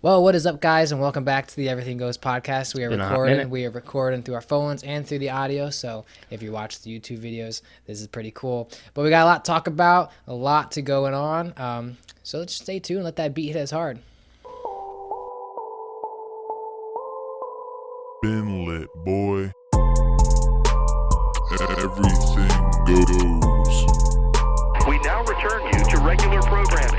Well, what is up, guys, and welcome back to the Everything Goes podcast. We are Been a hot recording. minute. We are recording through our phones and through the audio. So if you watch the YouTube videos, this is pretty cool. But we got a lot to talk about, a lot to going on. So let's just stay tuned and let that beat hit us hard. Been lit, boy. Everything goes. We now return you to regular programming.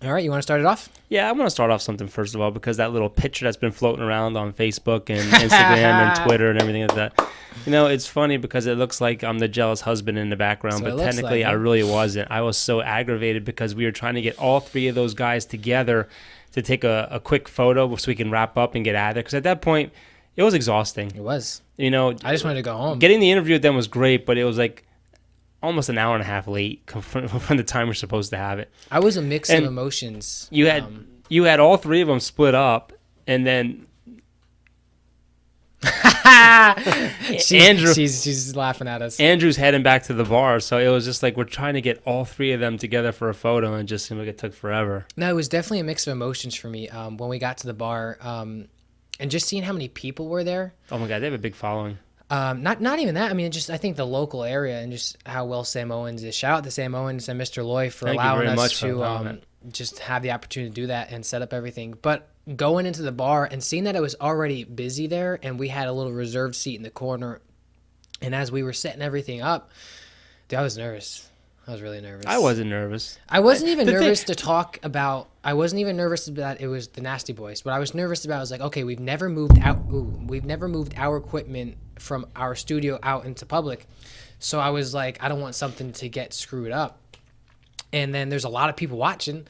All right, you want to start it off? Yeah, I want to start off something first of all because that little picture that's been floating around on Facebook and Instagram and Twitter and everything like that. You know, it's funny because it looks like I'm the jealous husband in the background, So but it looks technically like I it. really wasn't. I was so aggravated because we were trying to get all three of those guys together to take a quick photo so we can wrap up and get out of there. Because at that point, it was exhausting. It was. You know, I just wanted to go home. getting the interview with them was great, but it was like almost an hour and a half late from the time we're supposed to have it. I was a mix And of emotions. You had all three of them split up, and then Andrew- she's laughing at us. Andrew's heading back to the bar. So it was just like we're trying to get all three of them together for a photo, and it just seemed like it took forever. No, it was definitely a mix of emotions for me when we got to the bar, and just seeing how many people were there. Oh my God, they have a big following. Not even that. I mean, I think the local area and just how well Sam Owens is. Shout out to Sam Owens and Mr. Loy for Thank you allowing very us much for to allowing it. just have the opportunity to do that and set up everything. But going into the bar and seeing that it was already busy there and we had a little reserved seat in the corner, and as we were setting everything up, dude, I was nervous. I was really nervous. I wasn't nervous. I wasn't even The thing- nervous to talk about. I wasn't even nervous that it was the Nasty Boys. What I was nervous about was like, okay, we've never moved our equipment from our studio out into public. So I was like, I don't want something to get screwed up. And then there's a lot of people watching.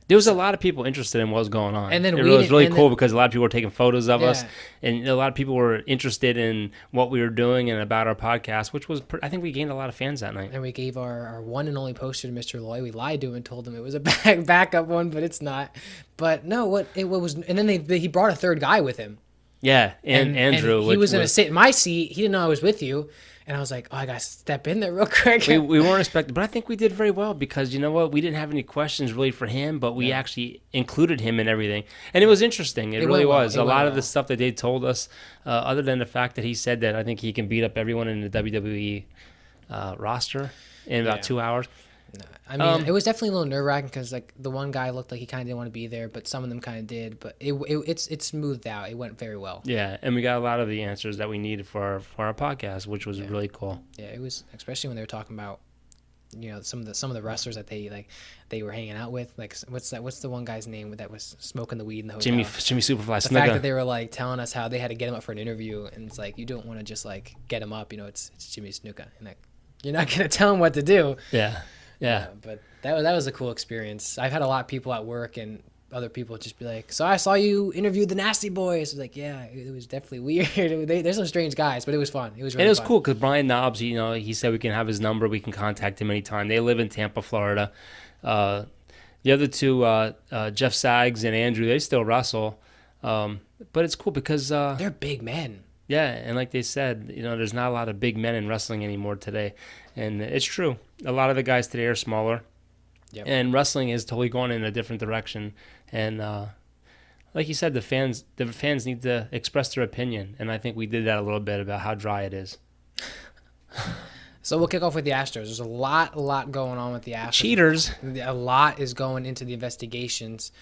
There was a lot of people interested in what was going on. And then it we was didn't- really and cool then- because a lot of people were taking photos of us, Yeah. and a lot of people were interested in what we were doing and about our podcast, which was, I think we gained a lot of fans that night. And we gave our one and only poster to Mr. Loy. We lied to him and told him it was a backup one, but it's not. But no, what was, and then he brought a third guy with him. Yeah, and Andrew. he was going to sit in my seat. He didn't know I was with you. And I was like, oh, I got to step in there real quick. We weren't expecting, but I think we did very well because you know what? We didn't have any questions really for him, but we actually included him in everything. And it was interesting. It really went well. was. It A went lot of well. the stuff that they told us, other than the fact that he said that I think he can beat up everyone in the WWE roster in about Yeah. 2 hours. I mean, it was definitely a little nerve wracking because like the one guy looked like he kind of didn't want to be there, but some of them kind of did. But it smoothed out. It went very well. Yeah, and we got a lot of the answers that we needed for our podcast, which was really cool. Yeah, it was, especially when they were talking about, you know, some of the wrestlers that they were hanging out with. Like what's the one guy's name that was smoking the weed in the hotel? Jimmy Superfly The fact that Snuka. they were like telling us how they had to get him up for an interview, and it's like you don't want to just like get him up. You know, it's Jimmy Snuka, and like you're not gonna tell him what to do. Yeah. But that was a cool experience. I've had a lot of people at work and other people just be like, so I saw you interviewed the Nasty Boys. I was like, yeah, it was definitely weird. They're some strange guys, but it was fun. It was really And it was fun. cool because Brian Knobs, you know, he said we can have his number. We can contact him anytime. They live in Tampa, Florida. The other two, Jeff Sags and Andrew, they still wrestle. But it's cool because, They're big men. yeah, and like they said, you know, there's not a lot of big men in wrestling anymore today. And it's true. A lot of the guys today are smaller. Yep. And wrestling is totally going in a different direction. And like you said, the fans need to express their opinion. And I think we did that a little bit about how dry it is. So we'll kick off with the Astros. There's a lot going on with the Astros. Cheaters. A lot is going into the investigations.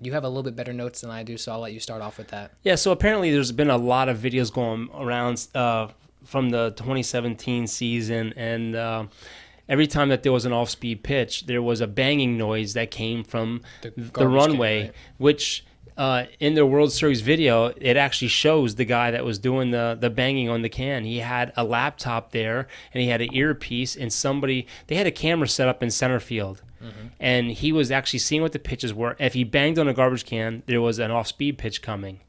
You have a little bit better notes than I do, so I'll let you start off with that. Yeah, so apparently there's been a lot of videos going around from the 2017 season, and every time that there was an off-speed pitch, there was a banging noise that came from The the garbage runway, can, right? which in their World Series video, it actually shows the guy that was doing the banging on the can. He had a laptop there, and he had an earpiece, and they had a camera set up in center field. And he was actually seeing what the pitches were. If he banged on a garbage can, there was an off-speed pitch coming.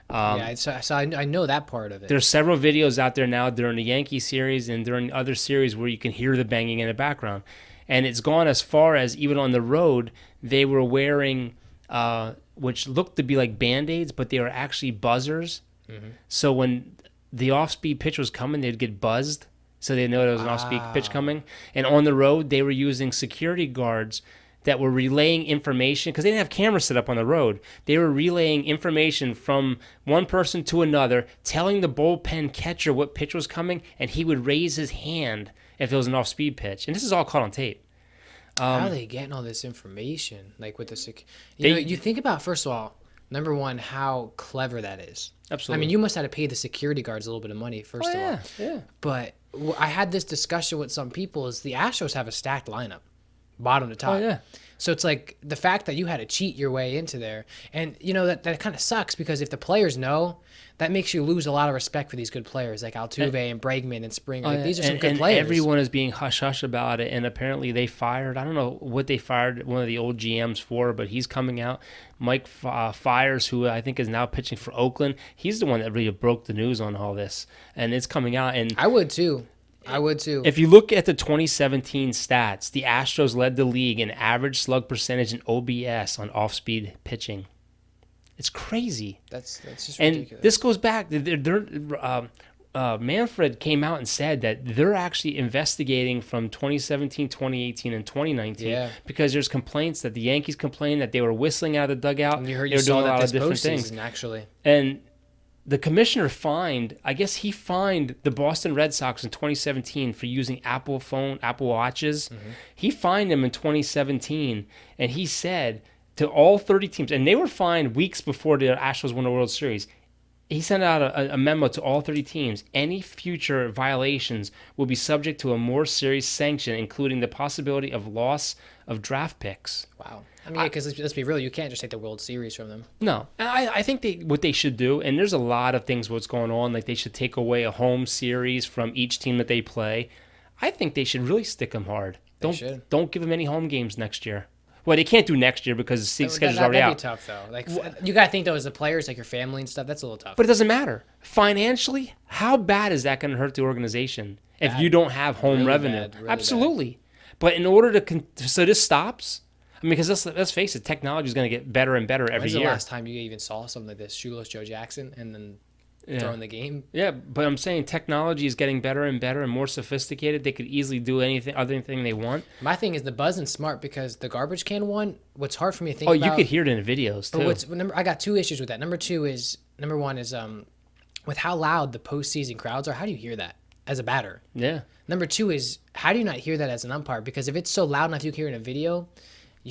Yeah, so I know that part of it. There's several videos out there now during the Yankee series and during other series where you can hear the banging in the background. And it's gone as far as even on the road, they were wearing, which looked to be like Band-Aids, but they were actually buzzers. So when the off-speed pitch was coming, they'd get buzzed. So they know there was an off-speed pitch coming. And on the road, they were using security guards that were relaying information because they didn't have cameras set up on the road. They were relaying information from one person to another, telling the bullpen catcher what pitch was coming, and he would raise his hand if it was an off-speed pitch. And this is all caught on tape. How are they getting all this information? Like with the you think about, first of all, number one, how clever that is. Absolutely. I mean, you must have to pay the security guards a little bit of money, first of all. Yeah. But I had this discussion with some people is the Astros have a stacked lineup, bottom to top. Oh, yeah. So it's like the fact that you had to cheat your way into there. And, that kind of sucks because if the players know, that makes you lose a lot of respect for these good players like Altuve and Bregman and Springer. Like, these are some good players. Everyone is being hush-hush about it, and apparently they fired, I don't know what they fired one of the old GMs for, but he's coming out. Mike Fiers, who I think is now pitching for Oakland, he's the one that really broke the news on all this, and it's coming out. And I would too. If you look at the 2017 stats, the Astros led the league in average slug percentage and OBS on off-speed pitching. It's crazy. That's just ridiculous. And this goes back. Manfred came out and said that they're actually investigating from 2017, 2018, and 2019 because there's complaints that the Yankees complained that they were whistling out of the dugout. And you they were doing a lot of different things, things. Actually. And the commissioner fined the Boston Red Sox in 2017 for using Apple Watches. Mm-hmm. He fined them in 2017, and he said to all 30 teams, and they were fined weeks before the Astros won the World Series. He sent out a memo to all 30 teams. Any future violations will be subject to a more serious sanction, including the possibility of loss of draft picks. Wow. I mean, because let's be real, you can't just take the World Series from them. No. I think what they should do, and there's a lot of things what's going on, like they should take away a home series from each team that they play. I think they should really stick them hard. Don't give them any home games next year. Well, they can't do next year because the schedule's already out. That'd be tough, though. Like, you got to think, though, as the players, like your family and stuff, that's a little tough. But it doesn't matter. Financially, how bad is that going to hurt the organization if you don't have home revenue? Absolutely. Bad. But in order to so this stops, I mean, because let's face it, technology is going to get better and better every year. When's the last time you even saw something like this? Shoeless Joe Jackson and then throwing the game? Yeah, but I'm saying technology is getting better and better and more sophisticated. They could easily do other thing they want. My thing is the buzzing's smart because the garbage can one, what's hard for me to think about. Oh, you could hear it in the videos, too. I got two issues with that. Number one is with how loud the postseason crowds are, how do you hear that as a batter? Yeah. Number two is, how do you not hear that as an umpire? Because if it's so loud enough you can hear it in a video,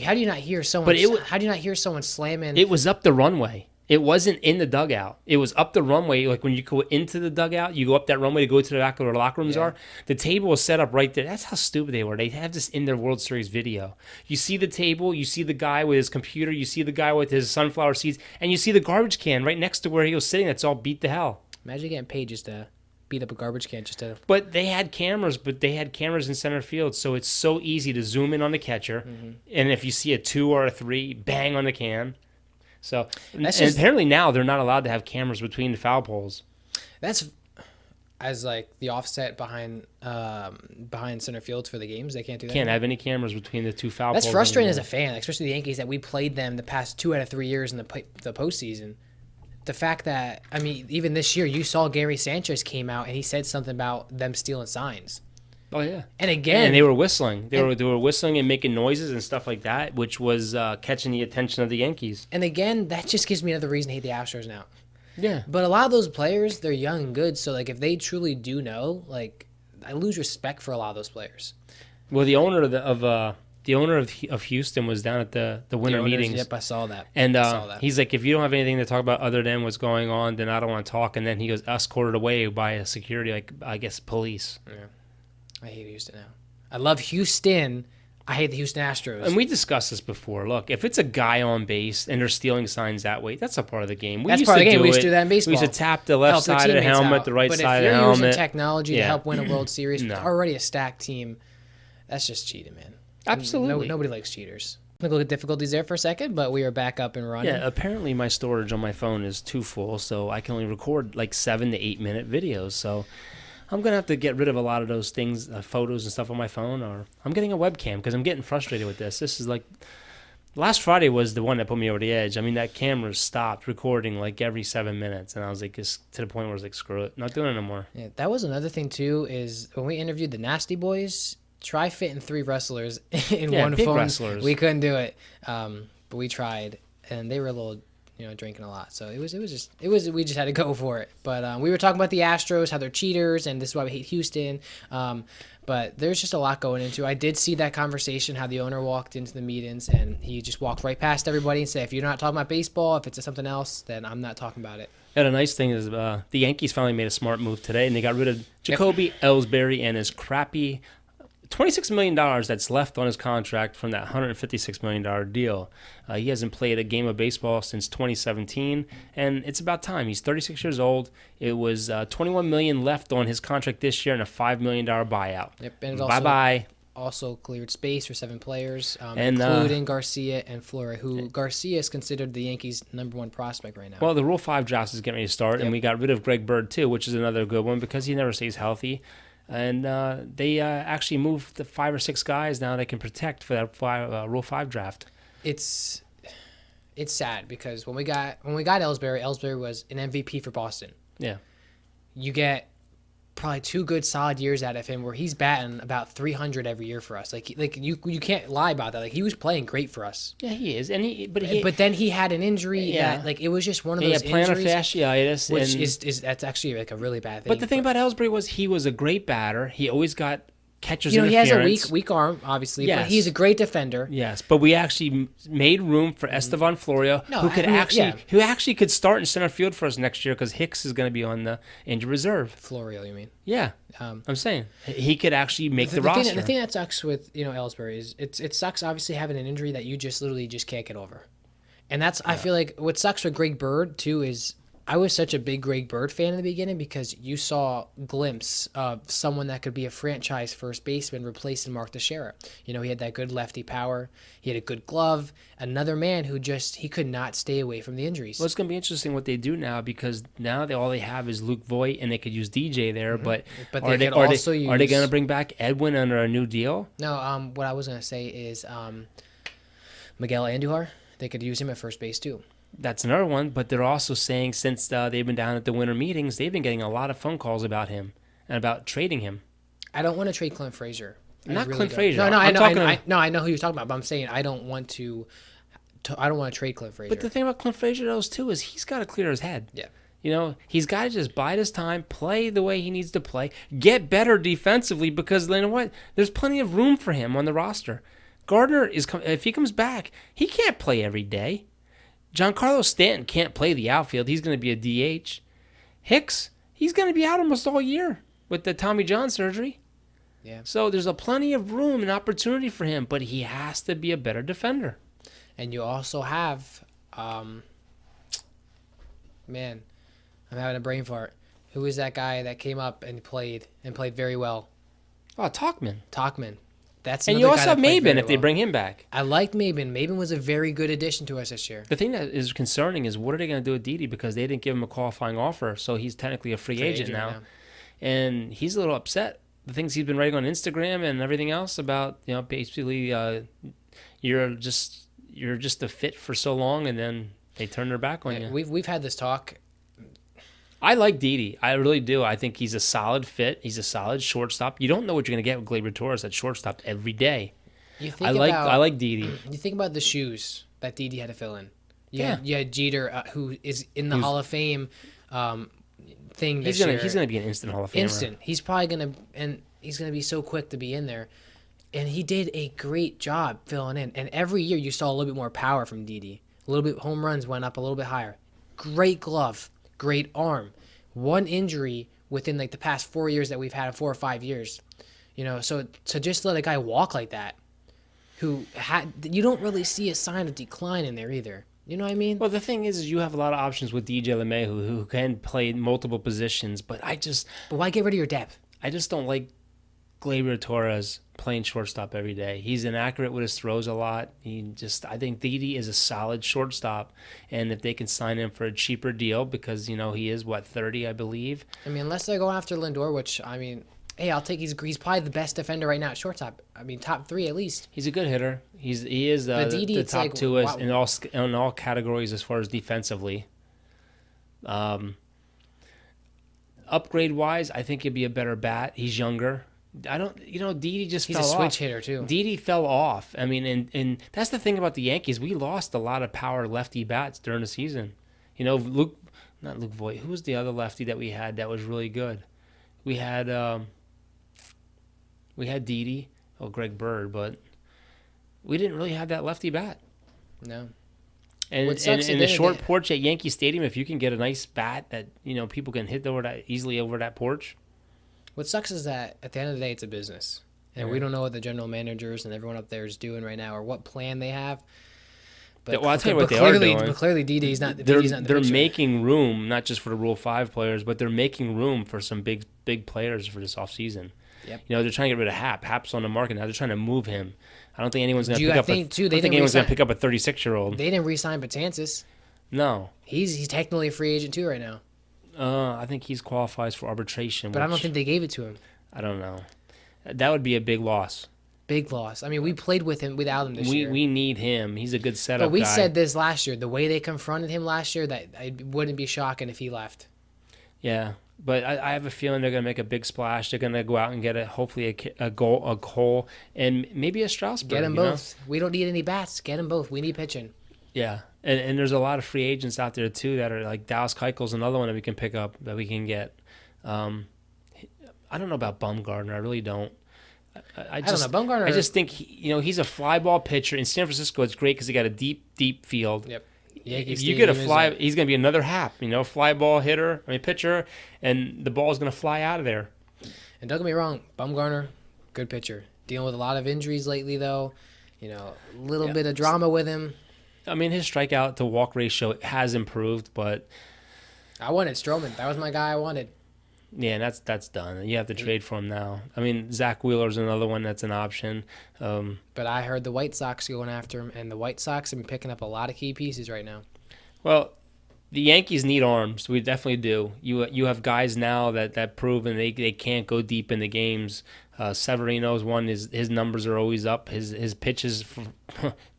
how do you not hear someone? How do you not hear someone slamming? It was up the runway. It wasn't in the dugout. It was up the runway. Like when you go into the dugout, you go up that runway to go to the back where the locker rooms are. The table was set up right there. That's how stupid they were. They have this in their World Series video. You see the table, you see the guy with his computer, you see the guy with his sunflower seeds, and you see the garbage can right next to where he was sitting. That's all beat to hell. Imagine getting paid just to beat up a garbage can just to. But they had cameras in center field, so it's so easy to zoom in on the catcher, and if you see a 2 or a 3, bang on the can. So, and apparently now they're not allowed to have cameras between the foul poles. That's as like the offset behind center field for the games. They can't do that. Can't have any cameras between the two foul poles. That's frustrating as a fan, especially the Yankees that we played them the past 2 out of 3 years in the postseason. The fact that, I mean, even this year, you saw Gary Sanchez came out and he said something about them stealing signs. Oh, yeah. And again... And they were whistling. They were whistling and making noises and stuff like that, which was catching the attention of the Yankees. And again, that just gives me another reason to hate the Astros now. Yeah. But a lot of those players, they're young and good, so, like, if they truly do know, like, I lose respect for a lot of those players. Well, the owner of Houston was down at the winter meetings. Yep, I saw that. And he's like, if you don't have anything to talk about other than what's going on, then I don't want to talk. And then he goes escorted away by a security, like I guess police. Yeah, I hate Houston now. I love Houston. I hate the Houston Astros. And we discussed this before. Look, if it's a guy on base and they're stealing signs that way, that's a part of the game. That's part of the game. We used to do that in baseball. We used to tap the left side of the helmet, the right side of the helmet. But if you're using technology to help win a World Series, with already a stacked team, that's just cheating, man. Absolutely. Nobody likes cheaters. Technical difficulties there for a second, but we are back up and running. Yeah, apparently my storage on my phone is too full, so I can only record like 7 to 8 minute videos. So I'm going to have to get rid of a lot of those things, photos and stuff on my phone, or I'm getting a webcam because I'm getting frustrated with this. This is like, last Friday was the one that put me over the edge. I mean, that camera stopped recording like every 7 minutes, and I was like, just to the point where I was like, screw it, not doing it anymore. Yeah, that was another thing too, is when we interviewed the Nasty Boys, try fitting 3 wrestlers in Yeah, one big phone. wrestlers. We couldn't do it, but we tried, and they were a little, drinking a lot. So we just had to go for it. But we were talking about the Astros, how they're cheaters, and this is why we hate Houston. But there's just a lot going into. I did see that conversation, how the owner walked into the meetings, and he just walked right past everybody and said, if you're not talking about baseball, if it's something else, then I'm not talking about it. Yeah, the nice thing is the Yankees finally made a smart move today, and they got rid of Jacoby Ellsbury and his crappy $26 million that's left on his contract from that $156 million deal. He hasn't played a game of baseball since 2017, and it's about time. He's 36 years old. It was $21 million left on his contract this year and a $5 million buyout. Yep, and it Bye-bye. also cleared space for 7 players, And, including Garcia and Flora, who Garcia is considered the Yankees' #1 prospect right now. Well, the Rule 5 draft is getting ready to start, and we got rid of Greg Bird, too, which is another good one because he never stays healthy. And they actually moved the 5 or 6 guys now they can protect for that Rule 5 draft. It's sad because when we got Ellsbury was an MVP for Boston. Yeah. You get probably 2 good solid years out of him where he's batting about 300 every year for us. Like you can't lie about that. Like he was playing great for us. Yeah, he is. And but then he had an injury that like it was just one of those plantar injuries, fasciitis, which and, is that's actually like a really bad thing. But the thing about Ellsbury was he was a great batter. He always got catcher's he has interference. a weak arm, obviously, Yes. but he's a great defender. Yes, but we actually made room for Estevan Florio, No, who actually could start in center field for us next year because Hicks is going to be on the injured reserve. Florio, you mean? Yeah, I'm saying he could actually make the roster. The thing that sucks with Ellsbury is it sucks obviously having an injury that you just literally just can't get over, and that's I feel like what sucks with Greg Bird too is I was such a big Greg Bird fan in the beginning because you saw a glimpse of someone that could be a franchise first baseman replacing Mark Teixeira. He had that good lefty power. He had a good glove. Another man who he could not stay away from the injuries. Well, it's going to be interesting what they do now because now all they have is Luke Voigt and they could use DJ there. But are they going to bring back Edwin under a new deal? No. What I was going to say is Miguel Andujar. They could use him at first base too. That's another one, but they're also saying since they've been down at the winter meetings, they've been getting a lot of phone calls about him and about trading him. I don't want to trade Clint Frazier. Not Clint Frazier. No, I know who you're talking about, but I'm saying I don't want to trade Clint Frazier. But the thing about Clint Frazier knows too is he's got to clear his head. Yeah. He's got to just bide his time, play the way he needs to play, get better defensively because you know what? There's plenty of room for him on the roster. Gardner if he comes back, he can't play every day. Giancarlo Stanton can't play the outfield. He's going to be a DH. Hicks, he's going to be out almost all year with the Tommy John surgery. Yeah. So there's a plenty of room and opportunity for him, but he has to be a better defender. And you also have, man, I'm having a brain fart. Who is that guy that came up and played very well? Oh, Tauchman. That's and you also have Maben if they bring him back. I liked Maben. Maben was a very good addition to us this year. The thing that is concerning is what are they going to do with Didi because they didn't give him a qualifying offer, so he's technically a free agent now. And he's a little upset. The things he's been writing on Instagram and everything else about, basically you're just a fit for so long, and then they turn their back on you. We've had this talk. I like Didi. I really do. I think he's a solid fit. He's a solid shortstop. You don't know what you're going to get with Gleyber Torres at shortstop every day. I like Didi. You think about the shoes that Didi had to fill in. You had Jeter, who is in the Hall of Fame thing this year. He's going to be an instant Hall of Famer. Instant. He's probably going to, and he's going to be so quick to be in there. And he did a great job filling in. And every year you saw a little bit more power from Didi. A little bit, home runs went up a little bit higher. Great glove. Great arm. One injury within like the past 4 years that we've had, 4 or 5 years, so to just let a guy walk like that, you don't really see a sign of decline in there either. You know what I mean? Well, the thing is you have a lot of options with DJ LeMay who can play multiple positions, but why get rid of your depth? I just don't like Gleyber Torres playing shortstop every day. He's inaccurate with his throws a lot. I think Didi is a solid shortstop, and if they can sign him for a cheaper deal because he is 30, I believe. I mean, unless they're going after Lindor, which hey, I'll take. He's probably the best defender right now at shortstop. I mean, top 3 at least. He's a good hitter. He is the top 2 in all categories as far as defensively. Upgrade wise, I think he'd be a better bat. He's younger. Didi just He's fell a off. switch hitter too. Didi fell off. I mean, and that's the thing about the Yankees. We lost a lot of power lefty bats during the season. Not Luke Voigt. Who was the other lefty that we had that was really good? We had Didi, Greg Bird, but we didn't really have that lefty bat. No. And What sucks in is the they- short porch at Yankee Stadium, if you can get a nice bat that people can hit easily over that porch. What sucks is that at the end of the day, it's a business, and we don't know what the general managers and everyone up there is doing right now, or what plan they have. But Well, I'll tell you what they are doing. But clearly, Didi's not. They're Didi's not in the picture. making room not just for the Rule 5 players, but they're making room for some big players for this offseason. Yep. They're trying to get rid of Hap. Hap's on the market now. They're trying to move him. I don't think anyone's going to pick I up. think, too, I they don't think didn't anyone's going to re-sign- pick up a 36-year-old. They didn't re-sign Betances. No. He's technically a free agent too right now. I think he's qualifies for arbitration. But I don't think they gave it to him. I don't know. That would be a big loss. Big loss. I mean, we played without him this year. We need him. He's a good setup But we guy. said this last year. The way they confronted him last year, that it wouldn't be shocking if he left. Yeah, but I have a feeling they're going to make a big splash. They're going to go out and get hopefully a Cole, and maybe a Strasburg. Get them both. We don't need any bats. Get them both. We need pitching. Yeah, and there's a lot of free agents out there too that are like Dallas Keuchel's another one that we can pick up that we can get. I don't know about Bumgarner. I really don't. I don't know. Bumgarner. I just think he's a fly ball pitcher. In San Francisco, it's great because he got a deep field. Yep. If you get a fly, he's going to be another Hap. Fly ball pitcher, and the ball is going to fly out of there. And don't get me wrong, Bumgarner, good pitcher. Dealing with a lot of injuries lately, though. A little bit of drama with him. I mean, his strikeout to walk ratio has improved, but I wanted Stroman. That was my guy I wanted. yeah, that's done. You have to trade for him now. I mean, Zach Wheeler's another one that's an option. But I heard the White Sox going after him, and the White Sox have been picking up a lot of key pieces right now. Well, the Yankees need arms. We definitely do. You have guys now that prove and they can't go deep in the games. Severino's one. His numbers are always up. His pitches,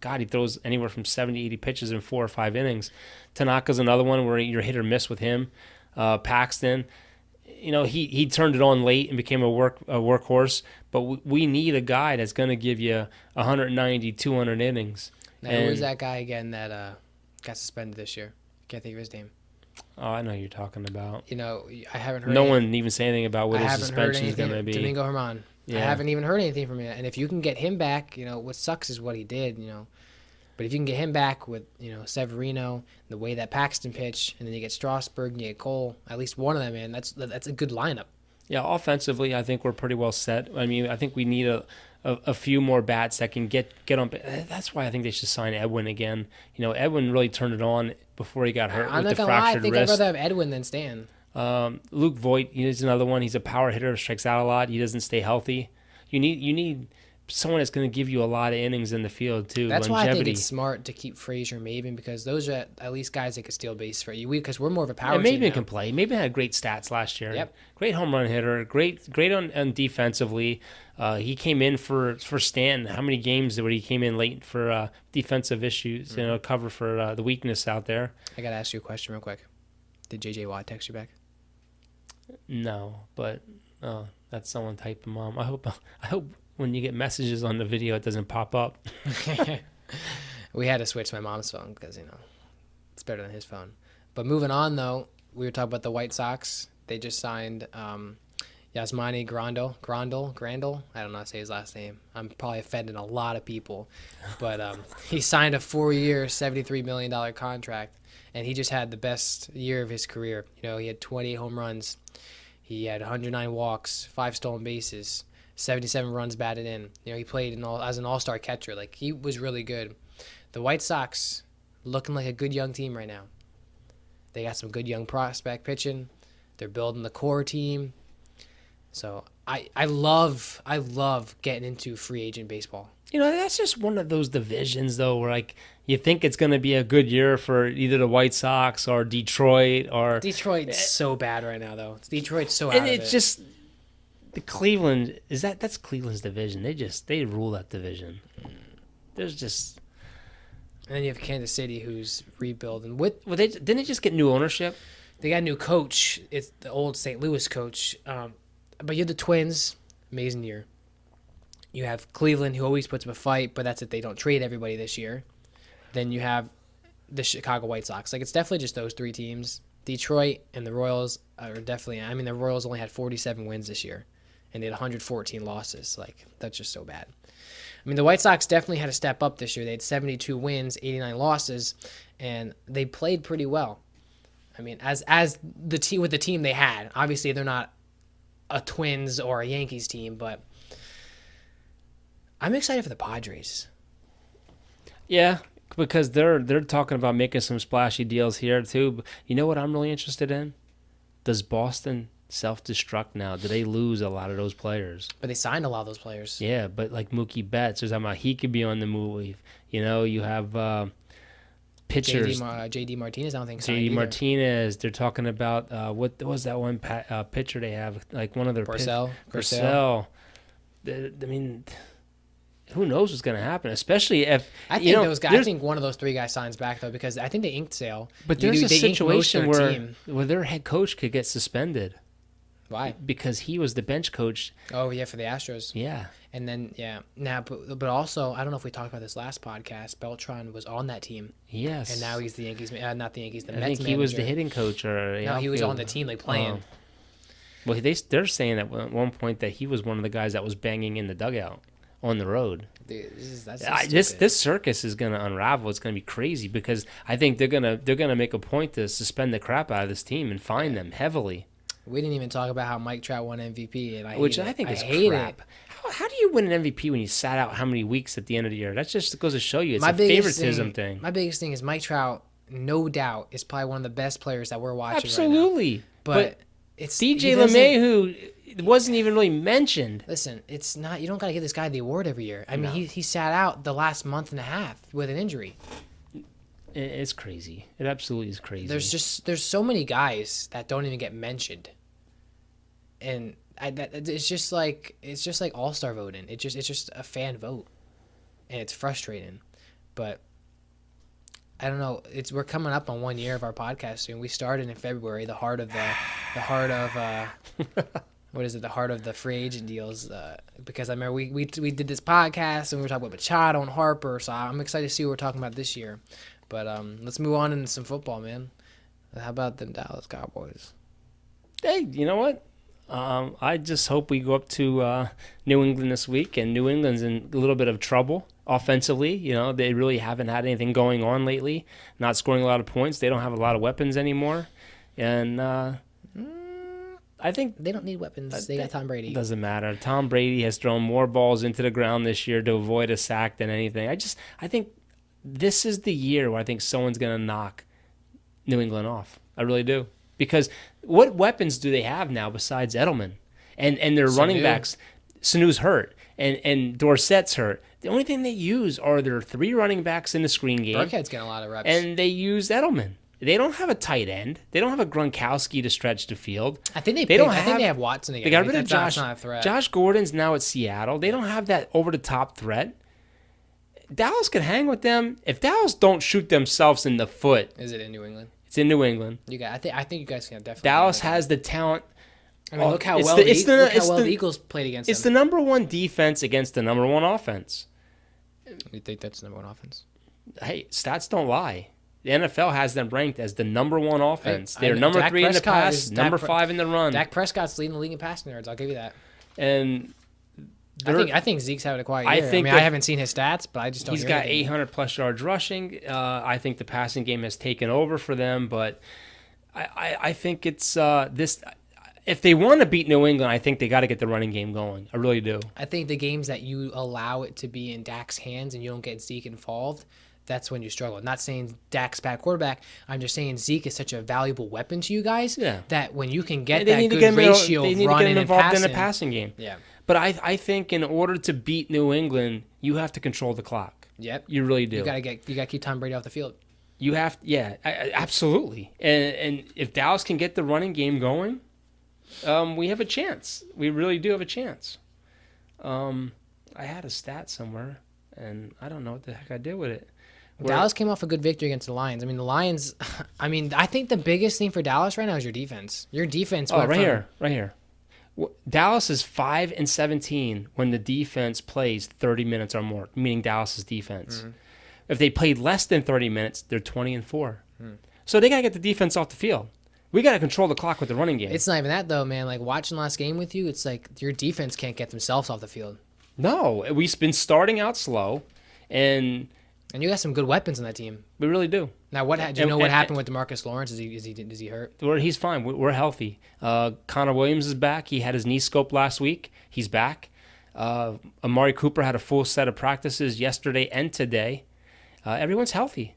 God, he throws anywhere from 70, 80 pitches in 4 or 5 innings. Tanaka's another one where you're hit or miss with him. Paxton, he turned it on late and became a workhorse. But we need a guy that's going to give you 190, 200 innings. Now, who was that guy again that got suspended this year? Can't think of his name. Oh, I know who you're talking about. I haven't heard. No one even say anything about what his suspension is going to be. Domingo Germán. Yeah. I haven't even heard anything from him. And if you can get him back, what sucks is what he did. But if you can get him back with Severino, the way that Paxton pitched, and then you get Strasburg and you get Cole, at least one of them, man, that's a good lineup. Yeah, offensively, I think we're pretty well set. I mean, I think we need a few more bats that can get on. That's why I think they should sign Edwin again. Edwin really turned it on before he got hurt I'm with not the gonna lie, I fractured think I'd wrist. rather have Edwin than Stan. Luke Voigt, he's another one. He's a power hitter, strikes out a lot. He doesn't stay healthy. You need someone that's going to give you a lot of innings in the field too. That's why I think longevity. it's smart to keep Frazier and Maven, because those are at least guys that could steal base for you. Because we're more of a power And team Maven now. can play. Maven had great stats last year. Yep. Great home run hitter. Great on defensively. He came in for Stanton. How many games did he came in late for defensive issues? Cover for the weakness out there. I got to ask you a question real quick. Did JJ Watt text you back? No, but that's someone typing mom. I hope when you get messages on the video, it doesn't pop up. We had to switch my mom's phone because, it's better than his phone. But moving on, though, we were talking about the White Sox. They just signed Yasmani Grandal. I don't know how to say his last name. I'm probably offending a lot of people. But he signed a 4-year, $73 million contract, and he just had the best year of his career. He had 28 home runs. He had 109 walks, 5 stolen bases, 77 runs batted in. He played as an all-star catcher. Like, he was really good. The White Sox looking like a good young team right now. They got some good young prospect pitching. They're building the core team. So I love getting into free agent baseball. That's just one of those divisions, though, where you think it's going to be a good year for either the White Sox or Detroit or Detroit's so bad right now, though. Detroit's so out and of it's it. just the Cleveland that's Cleveland's division. They rule that division. There's just And then you have Kansas City, who's rebuilding. didn't they just get new ownership? They got a new coach. It's the old St. Louis coach. But you have the Twins, Amazing year. You have Cleveland, who always puts up a fight, but that's if they don't trade everybody this year. Then you have the Chicago White Sox. Like, it's definitely just those three teams. Detroit and the Royals are definitely... I mean, the Royals only had 47 wins this year, and they had 114 losses. Like, that's just so bad. I mean, the White Sox definitely had to step up this year. They had 72 wins, 89 losses, and they played pretty well. I mean, as the team with the team they had. Obviously, they're not a Twins or a Yankees team, but I'm excited for the Padres. Yeah, because they're talking about making some splashy deals here too. But you know what I'm really interested in? Does Boston self-destruct now? Do they lose a lot of those players? But they signed a lot of those players. Yeah, but like Mookie Betts, there's talking about he could be on the move. You know, you have pitchers. JD Martinez, I don't think. JD Martinez. They're talking about what was that one pitcher they have? Like one of their Purcell. I mean, who knows what's going to happen? Especially if I think those guys. I think one of those three guys signs back though, because I think they inked sale. But there's a situation where their head coach could get suspended. Why? Because he was the bench coach. Oh yeah, for the Astros. Yeah. And then but also I don't know if we talked about this last podcast. Beltran was on that team. Yes. And now he's the Yankees. Not the Yankees. The Mets I think manager. he was the hitting coach or no, he was on the team like playing. Well, they're saying at one point that he was one of the guys that was banging in the dugout on the road. Dude, this circus is going to unravel. It's going to be crazy because I think they're gonna make a point to suspend the crap out of this team and fine them heavily. We didn't even talk about how Mike Trout won MVP, and I think is crap. How do you win an MVP when you sat out how many weeks at the end of the year? That just goes to show you it's a favoritism thing. My biggest thing is Mike Trout, no doubt, is probably one of the best players that we're watching Absolutely. right now. But it's DJ LeMay, who wasn't even really mentioned. Listen, it's not. You don't got to give this guy the award every year. I mean, he sat out the last month and a half with an injury. It's crazy. It absolutely is crazy. There's so many guys that don't even get mentioned, and it's just like all-star voting. It's just a fan vote, and it's frustrating. But I don't know. We're coming up on 1 year of our podcast soon. We started in February. The heart of what is it? The heart of the free agent deals. Because I remember we did this podcast and we were talking about Machado and Harper. So I'm excited to see what we're talking about this year. But let's move on into some football, man. How about the Dallas Cowboys? Hey, you know what? I just hope we go up to New England this week, and New England's in a little bit of trouble offensively. You know, they really haven't had anything going on lately, not scoring a lot of points. They don't have a lot of weapons anymore. And I think they don't need weapons. They got Tom Brady. Doesn't matter. Tom Brady has thrown more balls into the ground this year to avoid a sack than anything. I think this is the year where I think someone's going to knock New England off. I really do. Because what weapons do they have now besides Edelman? And their running backs, Sanu's hurt, and Dorsett's hurt. The only thing they use are their three running backs in the screen game. Burkhead's getting a lot of reps. And they use Edelman. They don't have a tight end. They don't have a Gronkowski to stretch the field. I think they have Watson again. They got rid of Josh. Not a threat. Josh Gordon's now at Seattle. They don't have that over-the-top threat. Dallas can hang with them. If Dallas don't shoot themselves in the foot. Is it in New England? It's in New England. I think you guys can definitely. Dallas has the talent. I mean, look how well the Eagles played against them. It's the number one defense against the number one offense. You think that's the number one offense? Hey, stats don't lie. The NFL has them ranked as the number one offense. They're number 3 in the pass, number 5 in the run. Dak Prescott's leading the league in passing yards. I'll give you that. And I think Zeke's having a quiet year. I haven't seen his stats, but I just don't. He's got 800 plus yards rushing. I think the passing game has taken over for them, but I think it's this. If they want to beat New England, I think they got to get the running game going. I really do. I think the games that you allow it to be in Dak's hands and you don't get Zeke involved, that's when you struggle. I'm not saying Dak's bad quarterback. I'm just saying Zeke is such a valuable weapon to you guys that when you can get that good ratio of running and passing. In the passing game. Yeah. But I think in order to beat New England, you have to control the clock. Yep. You really do. You got to keep Tom Brady off the field. You have, absolutely. And if Dallas can get the running game going, we have a chance. We really do have a chance. I had a stat somewhere, and I don't know what the heck I did with it. Dallas came off a good victory against the Lions. I mean, the Lions. I think the biggest thing for Dallas right now is your defense. Your defense. Right here. Dallas is 5-17 when the defense plays 30 minutes or more, meaning Dallas's defense. Mm-hmm. If they played less than 30 minutes, they're 20-4. So they got to get the defense off the field. We got to control the clock with the running game. It's not even that, though, man. Like, watching last game with you, it's like your defense can't get themselves off the field. No, we've been starting out slow, and you got some good weapons on that team. we really do. Now, do you know what happened with DeMarcus Lawrence? Is he hurt? He's fine. We're healthy. Connor Williams is back. He had his knee scoped last week. He's back. Amari Cooper had a full set of practices yesterday and today. Everyone's healthy.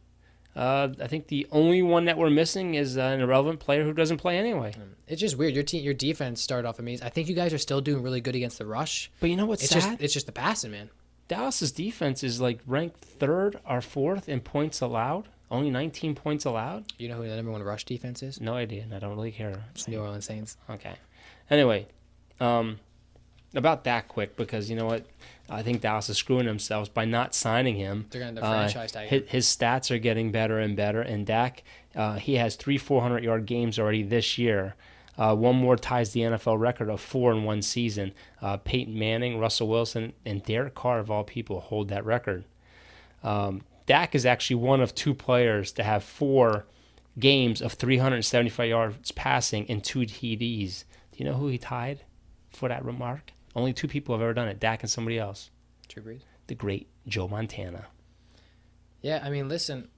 I think the only one that we're missing is an irrelevant player who doesn't play anyway. It's just weird. Your defense started off amazing. I think you guys are still doing really good against the rush. But you know what's sad? It's just the passing, man. Dallas's defense is like ranked 3rd or 4th in points allowed. Only 19 points allowed. You know who the number 1 rush defense is? No idea, and I don't really care. It's New Orleans Saints. Okay. Anyway, about that quick, because you know what? I think Dallas is screwing themselves by not signing him. They're going to franchise tag him. His stats are getting better and better, and Dak, he has 3 400-yard games already this year. One more ties the NFL record of 4 in one season. Peyton Manning, Russell Wilson, and Derek Carr, of all people, hold that record. Dak is actually one of 2 players to have 4 games of 375 yards passing and 2 TDs. Do you know who he tied for that remark? Only 2 people have ever done it, Dak and somebody else. Drew Brees. The great Joe Montana. Yeah, I mean, listen.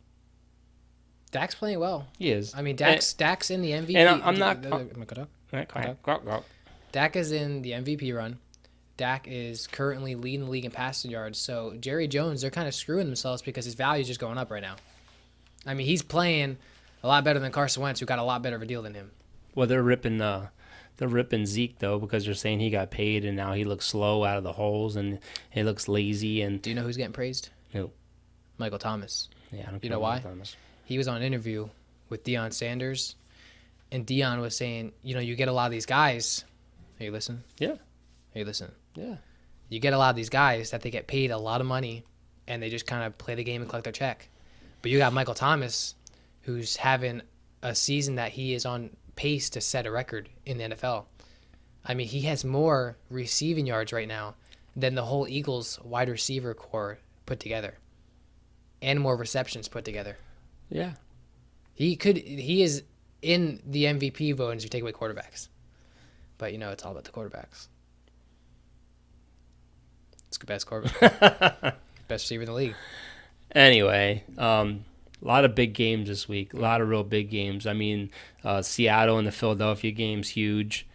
Dak's playing well. He is. I mean, Dak's in the MVP. And I'm not... Dak is in the MVP run. Dak is currently leading the league in passing yards. So Jerry Jones, they're kind of screwing themselves because his value is just going up right now. I mean, he's playing a lot better than Carson Wentz, who got a lot better of a deal than him. Well, they're ripping Zeke, though, because they're saying he got paid and now he looks slow out of the holes and he looks lazy. And do you know who's getting praised? Who? Michael Thomas. Yeah, I don't You care know why? about Thomas. He was on an interview with Deion Sanders, and Deion was saying, you get a lot of these guys. Hey, listen. Yeah. Hey, listen. Yeah. You get a lot of these guys that they get paid a lot of money, and they just kind of play the game and collect their check. But you got Michael Thomas, who's having a season that he is on pace to set a record in the NFL. I mean, he has more receiving yards right now than the whole Eagles wide receiver core put together, and more receptions put together. Yeah. He is in the MVP vote if you take away quarterbacks. But it's all about the quarterbacks. It's the best quarterback. Best receiver in the league. Anyway, a lot of big games this week. A lot of real big games. I mean, Seattle and the Philadelphia game's huge.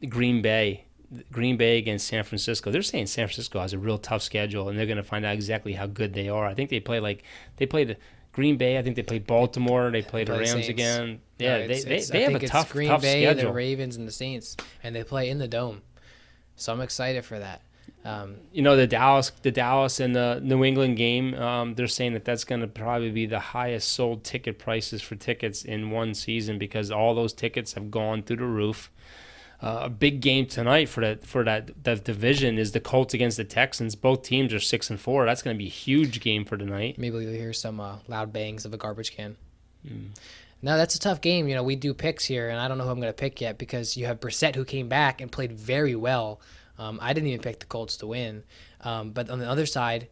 Green Bay against San Francisco. They're saying San Francisco has a real tough schedule, and they're going to find out exactly how good they are. I think they played Green Bay. I think they played Baltimore. They played the Rams Saints. again. No, Yeah, they have a tough Green tough Bay, schedule. the Ravens, and the Saints, and they play in the Dome. So I'm excited for that. The Dallas and the New England game, they're saying that's going to probably be the highest sold ticket prices for tickets in one season because all those tickets have gone through the roof. A big game tonight for that division is the Colts against the Texans. Both teams are 6-4. That's going to be a huge game for tonight. Maybe you'll hear some loud bangs of a garbage can. No, that's a tough game. We do picks here, and I don't know who I'm going to pick yet because you have Brissett who came back and played very well. I didn't even pick the Colts to win. But on the other side,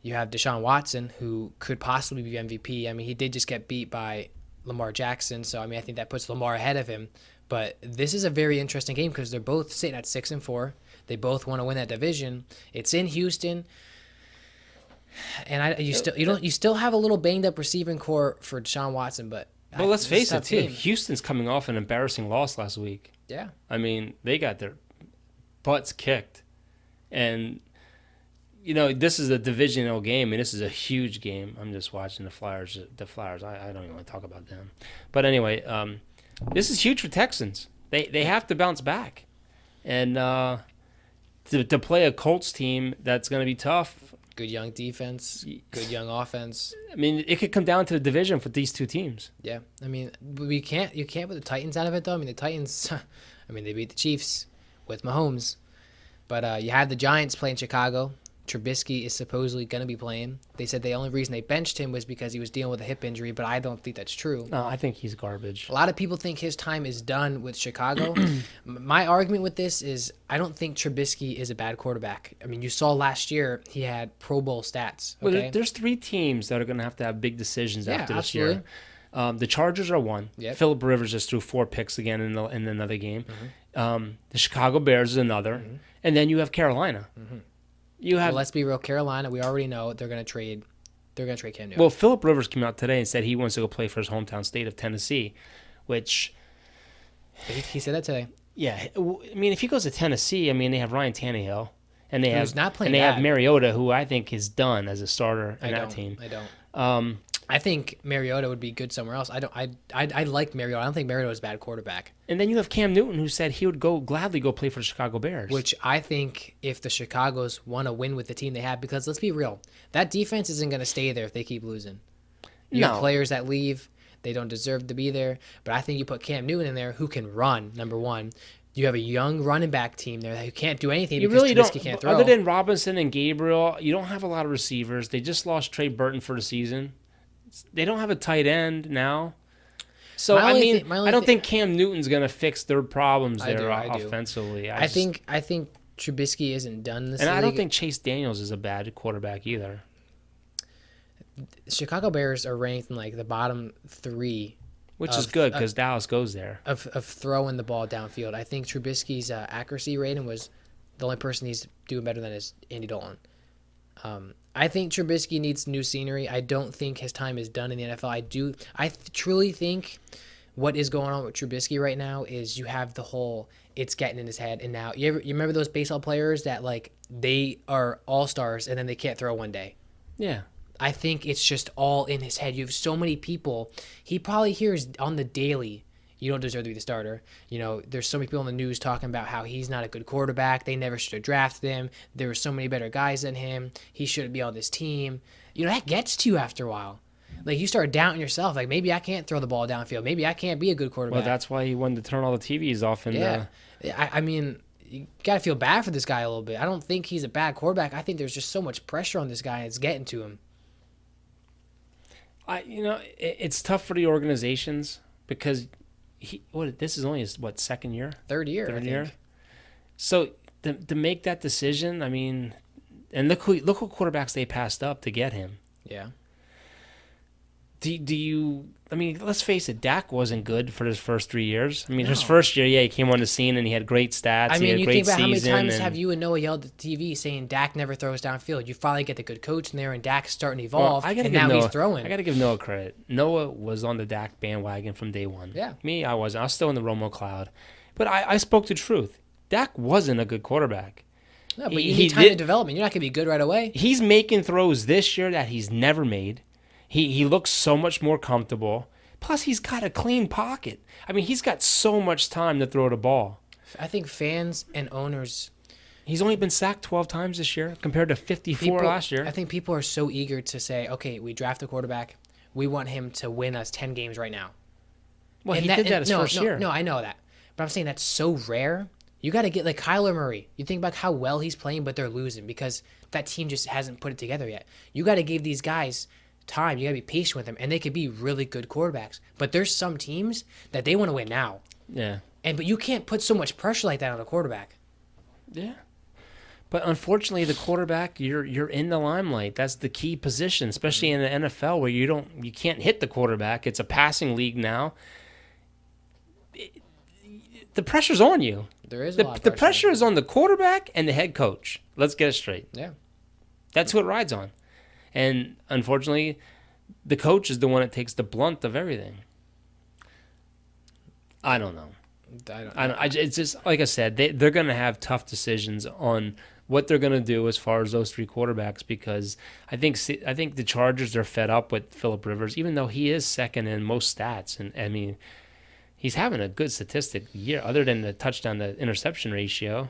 you have Deshaun Watson, who could possibly be MVP. I mean, he did just get beat by Lamar Jackson, so I think that puts Lamar ahead of him. But this is a very interesting game because they're both sitting at 6-4. They both want to win that division. It's in Houston, and you still have a little banged up receiving core for Deshaun Watson. But let's face it, too. Team. Houston's coming off an embarrassing loss last week. Yeah, I mean, they got their butts kicked, and this is a divisional game, and this is a huge game. I'm just watching the Flyers. I don't even want to talk about them, but anyway. This is huge for Texans. They have to bounce back. And to play a Colts team that's going to be tough. Good young defense, good young offense. I mean, it could come down to the division for these two teams. Yeah. I mean, you can't put the Titans out of it, though. I mean, the Titans, they beat the Chiefs with Mahomes. But you had the Giants playing Chicago. Trubisky is supposedly going to be playing. They said the only reason they benched him was because he was dealing with a hip injury, but I don't think that's true. No, I think he's garbage. A lot of people think his time is done with Chicago. My argument with this is I don't think Trubisky is a bad quarterback. I mean, you saw last year he had Pro Bowl stats. Well, Okay? there's 3 teams that are going to have big decisions after this absolutely. year. The Chargers are one. Yep. Phillip Rivers just threw 4 picks again in another game. The Chicago Bears is another. And then you have Carolina. You have Well, let's be real. Carolina, we already know they're going to trade. They're going to trade Cam Newton. Well, Phillip Rivers came out today and said he wants to go play for his hometown state of Tennessee, which, He said that today. yeah, I mean, if he goes to Tennessee, I mean, they have Ryan Tannehill, and they Who's have not playing and they have bad. Mariota, who I think is done as a starter in that team. I don't. I think Mariota would be good somewhere else. I like Mariota. I don't think Mariota is a bad quarterback. And then you have Cam Newton, who said he would gladly go play for the Chicago Bears. Which I think if the Chicagos want to win with the team they have, because let's be real, that defense isn't going to stay there if they keep losing. You have No. players that leave. They don't deserve to be there. But I think you put Cam Newton in there who can run, number one. You have a young running back team there who can't do anything you because really Trubisky don't. can't throw. Other than Robinson and Gabriel, you don't have a lot of receivers. They just lost Trey Burton for the season. They don't have a tight end now. So, My I only mean, thi- my only I don't thi- think Cam Newton's going to fix their problems I there do, I do. offensively. I think Trubisky isn't done this And I don't league. think Chase Daniels is a bad quarterback either. Chicago Bears are ranked in like the bottom 3 Which is good because Dallas goes there. of throwing the ball downfield. I think Trubisky's accuracy rating was the only person he's doing better than is Andy Dalton. I think Trubisky needs new scenery. I don't think his time is done in the NFL. I truly think what is going on with Trubisky right now is you have the whole it's getting in his head. And now you remember those baseball players that like they are all-stars and then they can't throw one day. Yeah. I think it's just all in his head. You have so many people. He probably hears on the daily, you don't deserve to be the starter. You know, there's so many people in the news talking about how he's not a good quarterback. They never should have drafted him. There were so many better guys than him. He shouldn't be on this team. You know, that gets to you after a while. Like, you start doubting yourself. Like, maybe I can't throw the ball downfield. Maybe I can't be a good quarterback. Well, that's why he wanted to turn all the TVs off. And yeah. I mean, you got to feel bad for this guy a little bit. I don't think he's a bad quarterback. I think there's just so much pressure on this guy. It's getting to him. It's tough for the organizations because this is only his second year? Third year. Third year. So to make that decision, I mean, and look what quarterbacks they passed up to get him. Yeah. Do you? I mean, let's face it. Dak wasn't good for his first 3 years. I mean, his first year, he came on the scene and he had great stats. I he mean, had a you great think about how many season times have you and Noah yelled at the TV saying Dak never throws downfield. You finally get the good coach in there, and Dak's starting to evolve, and now he's throwing. I got to give Noah credit. Noah was on the Dak bandwagon from day one. Yeah. Me, I wasn't. I was still in the Romo cloud. But I spoke the truth. Dak wasn't a good quarterback. No, but you need time to development. You're not going to be good right away. He's making throws this year that he's never made. He looks so much more comfortable. Plus, he's got a clean pocket. I mean, he's got so much time to throw the ball. I think fans and owners... He's only been sacked 12 times this year compared to 54 last year. I think people are so eager to say, okay, we draft a quarterback. We want him to win us 10 games right now. Well, he did that his first year. No, I know that. But I'm saying that's so rare. You got to get like Kyler Murray. You think about how well he's playing, but they're losing because that team just hasn't put it together yet. You got to give these guys time. You got to be patient with them, and they could be really good quarterbacks. But there's some teams that they want to win now. Yeah. But you can't put so much pressure like that on a quarterback. Yeah. But unfortunately, the quarterback, you're in the limelight. That's the key position, especially in the NFL where you can't hit the quarterback. It's a passing league now. The pressure's on you. There is a lot of The pressure is on the quarterback and the head coach. Let's get it straight. Yeah. That's who it rides on. And unfortunately, the coach is the one that takes the blunt of everything. I don't know. It's just like I said, they're going to have tough decisions on what they're going to do as far as those 3 quarterbacks because I think the Chargers are fed up with Phillip Rivers, even though he is second in most stats. And I mean, he's having a good statistic year, other than the touchdown to interception ratio.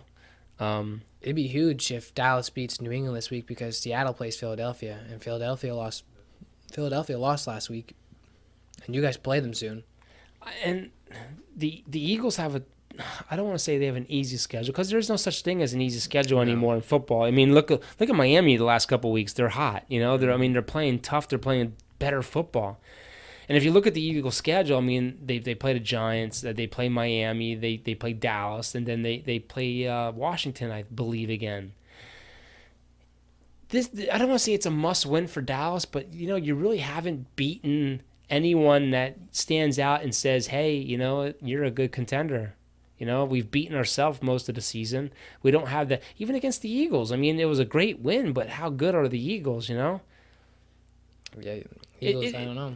It'd be huge if Dallas beats New England this week because Seattle plays Philadelphia, and Philadelphia lost last week, and you guys play them soon. And the Eagles have I don't want to say they have an easy schedule because there's no such thing as an easy schedule anymore in football. I mean, look at Miami the last couple of weeks. They're hot. They're playing tough. They're playing better football. And if you look at the Eagles' schedule, I mean, they play the Giants, they play Miami, they play Dallas, and then they play Washington, I believe, again. I don't want to say it's a must-win for Dallas, but, you really haven't beaten anyone that stands out and says, hey, you're a good contender. We've beaten ourselves most of the season. We don't have that. Even against the Eagles, I mean, it was a great win, but how good are the Eagles, Yeah, Eagles, I don't know.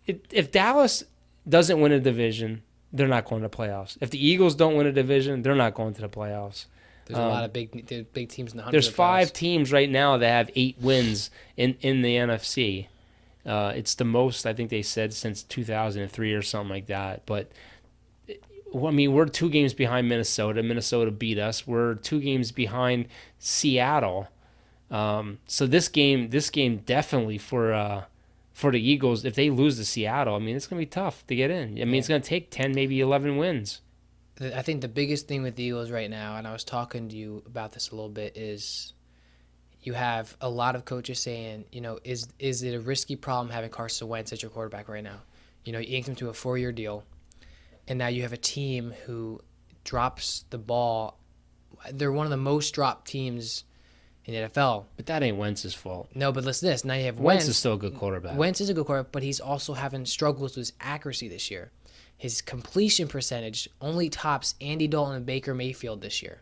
If Dallas doesn't win a division, they're not going to playoffs. If the Eagles don't win a division, they're not going to the playoffs. There's a lot of big teams in the 100. There's 5 teams right now that have 8 wins in the NFC. It's the most, I think they said, since 2003 or something like that. But, I mean, we're 2 games behind Minnesota. Minnesota beat us. We're 2 games behind Seattle. So this game definitely for the Eagles, if they lose to Seattle, I mean, it's going to be tough to get in. I mean, It's going to take 10, maybe 11 wins. I think the biggest thing with the Eagles right now, and I was talking to you about this a little bit, is you have a lot of coaches saying, is it a risky problem having Carson Wentz as your quarterback right now? You inked him to a 4-year deal, and now you have a team who drops the ball. They're one of the most dropped teams in the NFL. But that ain't Wentz's fault. No, but listen to this. Now you have Wentz is still a good quarterback. Wentz is a good quarterback, but he's also having struggles with his accuracy this year. His completion percentage only tops Andy Dalton and Baker Mayfield this year.